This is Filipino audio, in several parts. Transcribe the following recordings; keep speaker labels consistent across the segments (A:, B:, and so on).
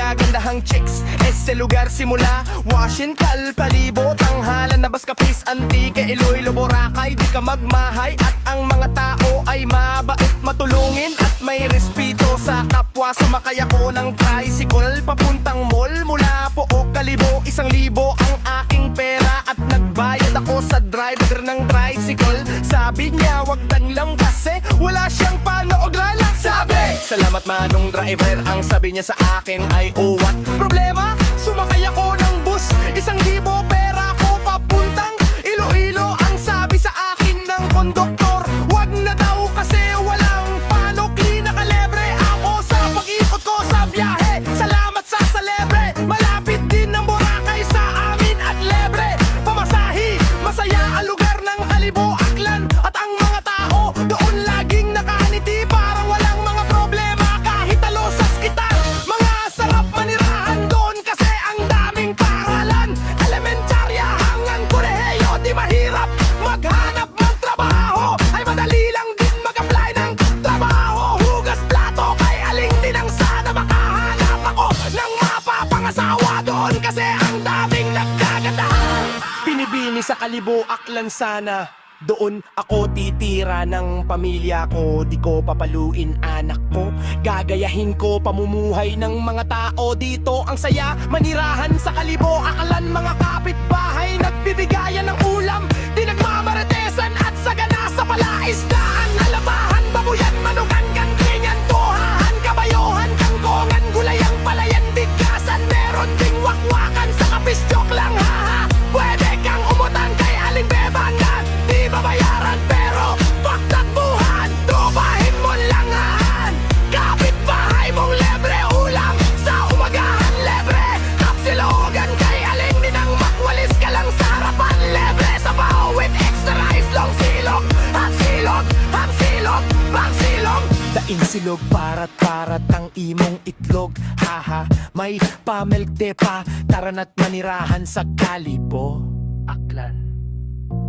A: magagandahang chicks. Ese lugar simula Washington, palibot, tanghalan na Bascapis, Antique, Iloilo, Boracay. Di ka magmahay at ang mga tao ay mabait, matulungin at may respeto sa kapwa. Sumakay ako ng tricycle papuntang mall mula Pook, Kalibo, 1,000 ang aking pera at nagbayad ako sa driver ng tricycle. Sabi niya wag lang kasi wala siyang panood-lala. Sabi, salamat manong driver. Ang sabi niya sa akin ay oh what problema? Sumakay ako ng bus, 1,000 pera ko papuntang Iloilo. Ang sabi sa akin ng konduktor, wag na daw kasi walang panokli. Nakalebre ako sa pag-ikot ko sa biyahe. Salamat sa salebre, malapit din ng Boracay sa amin at lebre. Pamasahi, masaya ang lugar ng Kalibo, Aklan. At ang mga tao doon laging nakaniti, parang walang mga problema kahit talosas kita. Mga sarap manirahan doon kasi ang daming paaralan. Elementarya hanggang kolehiyo, di mahirap maghanap ng trabaho. Ay madali lang din mag-apply ng trabaho. Hugas plato kay aling din ang sana makahanap ako ng mapapangasawa doon kasi ang daming nagkagandahan. Binibini sa Kalibo, Aklan sana. Doon ako titira ng pamilya ko. Di ko papaluin anak ko, gagayahin ko pamumuhay ng mga tao dito. Ang saya manirahan sa Kalibo, Aklan. Mga kapitbahay nagbibigayan ng ulam, di nagmamaritesan at sagana sa palaisdaan. Alamahan, babuyan, manukan, kangkringan, tuhahan, kabayuhan, kangkongan, gulayang, palayan, bigkasan. Meron ding wakwakan sa kapis, joke lang haha. Pwede kang umutan kay aling bebangan, di babayaran pero pagtakbuhan, tubahin mo langahan. Kapitbahay mong lebre ulam sa umagahan, lebre kapsilogan kay aling ninang makwalis ka lang sa harapan. Lebre sa baho with extra rice, long silog, hap silog, hap silog, bang silog. Daing silog parat-parat ang imong itlog, haha. May pamelte pa, tara na't manirahan sa Kalibo, Aklan.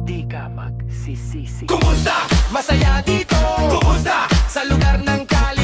A: Di ka magsisisi. Kumusta? Masaya dito. Kumusta? Sa lugar ng Kalibo.